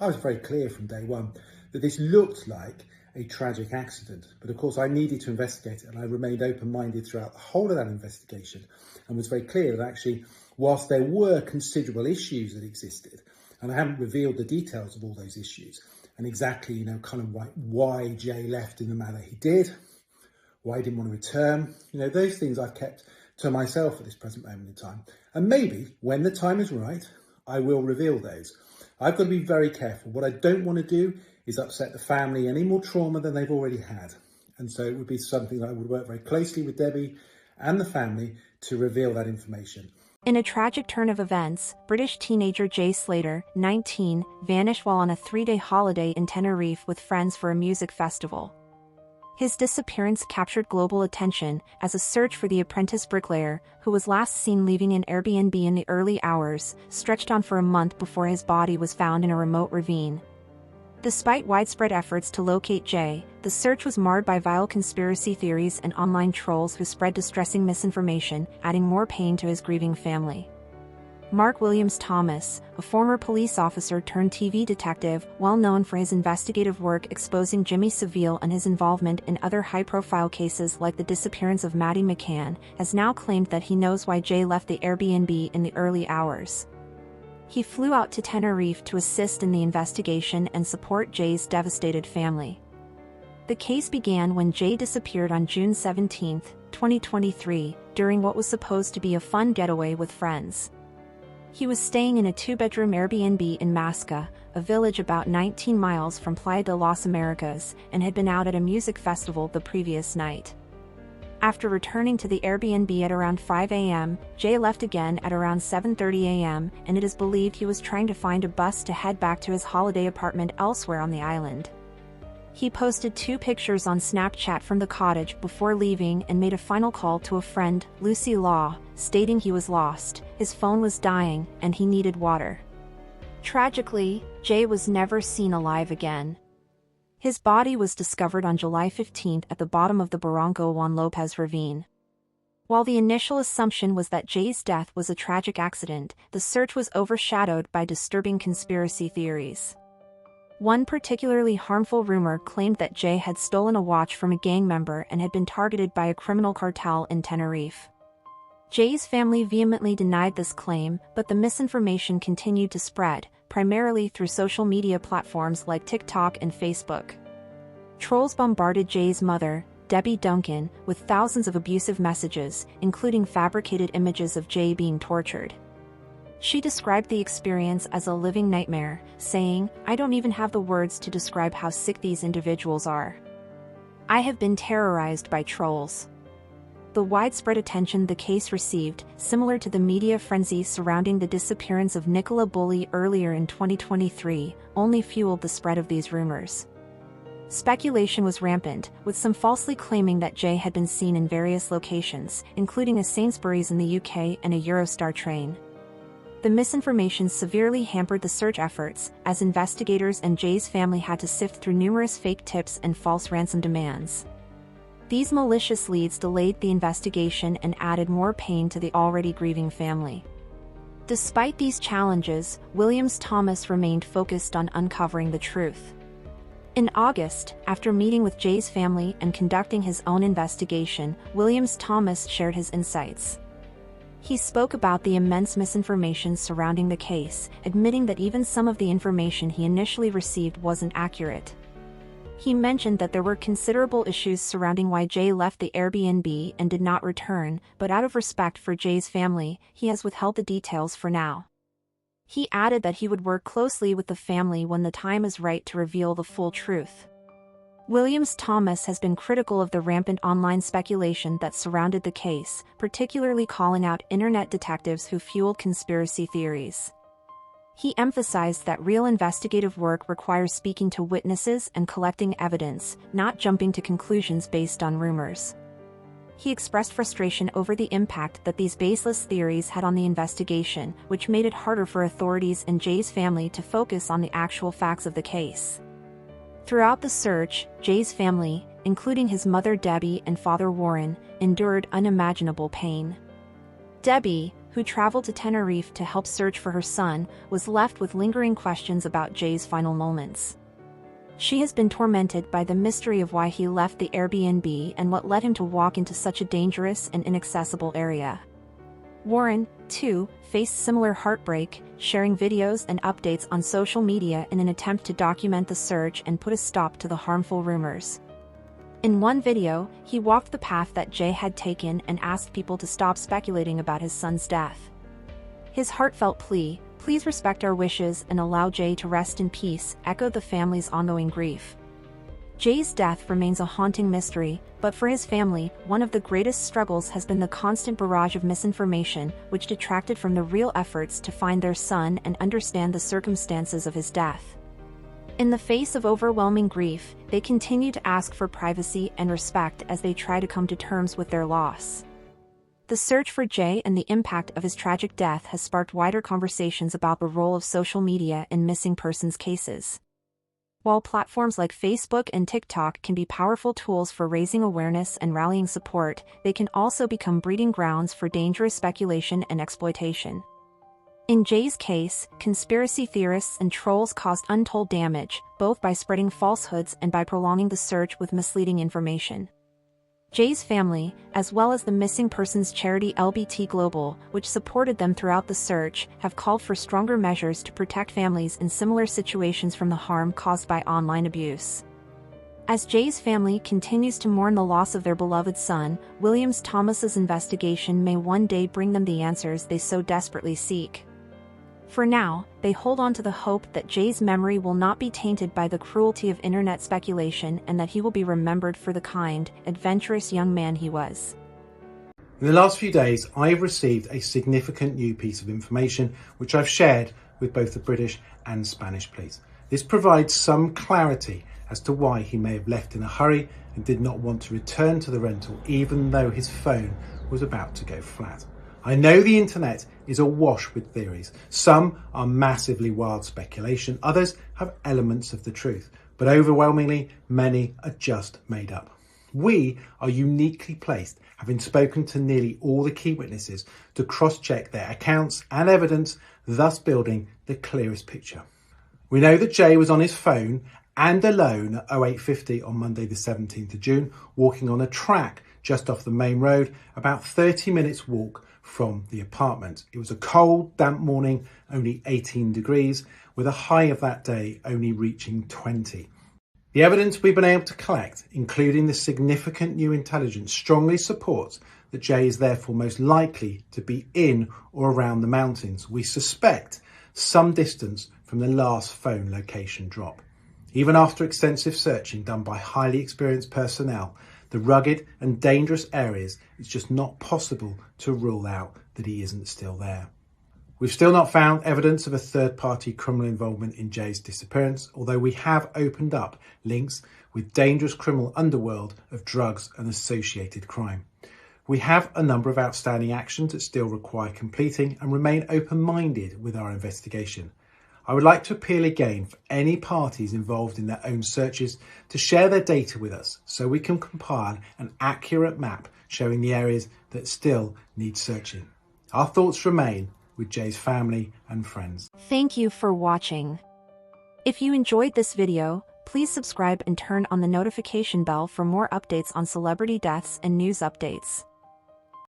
I was very clear from day one that this looked like a tragic accident, but of course I needed to investigate it, and I remained open-minded throughout the whole of that investigation and was very clear that actually, whilst there were considerable issues that existed, and I haven't revealed the details of all those issues and exactly, kind of why Jay left in the manner he did, why he didn't want to return, those things I've kept to myself at this present moment in time. And maybe when the time is right, I will reveal those. I've got to be very careful. What I don't want to do is upset the family any more trauma than they've already had. And so it would be something that I would work very closely with Debbie and the family to reveal that information. In a tragic turn of events, British teenager Jay Slater, 19, vanished while on a 3-day holiday in Tenerife with friends for a music festival. His disappearance captured global attention as a search for the apprentice bricklayer, who was last seen leaving an Airbnb in the early hours, stretched on for a month before his body was found in a remote ravine. Despite widespread efforts to locate Jay, the search was marred by vile conspiracy theories and online trolls who spread distressing misinformation, adding more pain to his grieving family. Mark Williams Thomas, a former police officer turned TV detective, well known for his investigative work exposing Jimmy Savile and his involvement in other high-profile cases like the disappearance of Maddie McCann, has now claimed that he knows why Jay left the Airbnb in the early hours. He flew out to Tenerife to assist in the investigation and support Jay's devastated family. The case began when Jay disappeared on June 17, 2023, during what was supposed to be a fun getaway with friends. He was staying in a 2-bedroom Airbnb in Masca, a village about 19 miles from Playa de las Americas, and had been out at a music festival the previous night. After returning to the Airbnb at around 5 a.m., Jay left again at around 7:30 a.m., and it is believed he was trying to find a bus to head back to his holiday apartment elsewhere on the island. He posted 2 pictures on Snapchat from the cottage before leaving and made a final call to a friend, Lucy Law, stating he was lost, his phone was dying, and he needed water. Tragically, Jay was never seen alive again. His body was discovered on July 15 at the bottom of the Barranco Juan Lopez ravine. While the initial assumption was that Jay's death was a tragic accident, the search was overshadowed by disturbing conspiracy theories. One particularly harmful rumor claimed that Jay had stolen a watch from a gang member and had been targeted by a criminal cartel in Tenerife. Jay's family vehemently denied this claim, but the misinformation continued to spread, primarily through social media platforms like TikTok and Facebook. Trolls bombarded Jay's mother, Debbie Duncan, with thousands of abusive messages, including fabricated images of Jay being tortured. She described the experience as a living nightmare, saying, "I don't even have the words to describe how sick these individuals are. I have been terrorized by trolls." The widespread attention the case received, similar to the media frenzy surrounding the disappearance of Nicola Bulley earlier in 2023, only fueled the spread of these rumors. Speculation was rampant, with some falsely claiming that Jay had been seen in various locations, including a Sainsbury's in the UK and a Eurostar train. The misinformation severely hampered the search efforts, as investigators and Jay's family had to sift through numerous fake tips and false ransom demands. These malicious leads delayed the investigation and added more pain to the already grieving family. Despite these challenges, Williams Thomas remained focused on uncovering the truth. In August, after meeting with Jay's family and conducting his own investigation, Williams Thomas shared his insights. He spoke about the immense misinformation surrounding the case, admitting that even some of the information he initially received wasn't accurate. He mentioned that there were considerable issues surrounding why Jay left the Airbnb and did not return, but out of respect for Jay's family, he has withheld the details for now. He added that he would work closely with the family when the time is right to reveal the full truth. Williams Thomas has been critical of the rampant online speculation that surrounded the case, particularly calling out internet detectives who fueled conspiracy theories. He emphasized that real investigative work requires speaking to witnesses and collecting evidence, not jumping to conclusions based on rumors. He expressed frustration over the impact that these baseless theories had on the investigation, which made it harder for authorities and Jay's family to focus on the actual facts of the case. Throughout the search, Jay's family, including his mother Debbie and father Warren, endured unimaginable pain. Debbie, who traveled to Tenerife to help search for her son, was left with lingering questions about Jay's final moments. She has been tormented by the mystery of why he left the Airbnb and what led him to walk into such a dangerous and inaccessible area. Warren, too, faced similar heartbreak, sharing videos and updates on social media in an attempt to document the search and put a stop to the harmful rumors. In one video, he walked the path that Jay had taken and asked people to stop speculating about his son's death. His heartfelt plea, "Please respect our wishes and allow Jay to rest in peace," echoed the family's ongoing grief. Jay's death remains a haunting mystery, but for his family, one of the greatest struggles has been the constant barrage of misinformation, which detracted from the real efforts to find their son and understand the circumstances of his death. In the face of overwhelming grief, they continue to ask for privacy and respect as they try to come to terms with their loss. The search for Jay and the impact of his tragic death has sparked wider conversations about the role of social media in missing persons cases. While platforms like Facebook and TikTok can be powerful tools for raising awareness and rallying support, they can also become breeding grounds for dangerous speculation and exploitation. In Jay's case, conspiracy theorists and trolls caused untold damage, both by spreading falsehoods and by prolonging the search with misleading information. Jay's family, as well as the missing persons charity LBT Global, which supported them throughout the search, have called for stronger measures to protect families in similar situations from the harm caused by online abuse. As Jay's family continues to mourn the loss of their beloved son, Williams Thomas's investigation may one day bring them the answers they so desperately seek. For now, they hold on to the hope that Jay's memory will not be tainted by the cruelty of internet speculation and that he will be remembered for the kind, adventurous young man he was. In the last few days, I have received a significant new piece of information which I've shared with both the British and Spanish police. This provides some clarity as to why he may have left in a hurry and did not want to return to the rental even though his phone was about to go flat. I know the internet is awash with theories. Some are massively wild speculation, others have elements of the truth, but overwhelmingly many are just made up. We are uniquely placed, having spoken to nearly all the key witnesses, to cross-check their accounts and evidence, thus building the clearest picture. We know that Jay was on his phone and alone at 08:50 on Monday the 17th of June, walking on a track just off the main road, about 30 minutes walk from the apartment. It was a cold, damp morning, only 18 degrees, with a high of that day only reaching 20. The evidence we've been able to collect, including the significant new intelligence, strongly supports that Jay is therefore most likely to be in or around the mountains. We suspect some distance from the last phone location drop. Even after extensive searching done by highly experienced personnel, the rugged and dangerous areas, it's just not possible to rule out that he isn't still there. We've still not found evidence of a third-party criminal involvement in Jay's disappearance, although we have opened up links with dangerous criminal underworld of drugs and associated crime. We have a number of outstanding actions that still require completing and remain open-minded with our investigation. I would like to appeal again for any parties involved in their own searches to share their data with us so we can compile an accurate map showing the areas that still need searching. Our thoughts remain with Jay's family and friends. Thank you for watching. If you enjoyed this video, please subscribe and turn on the notification bell for more updates on celebrity deaths and news updates.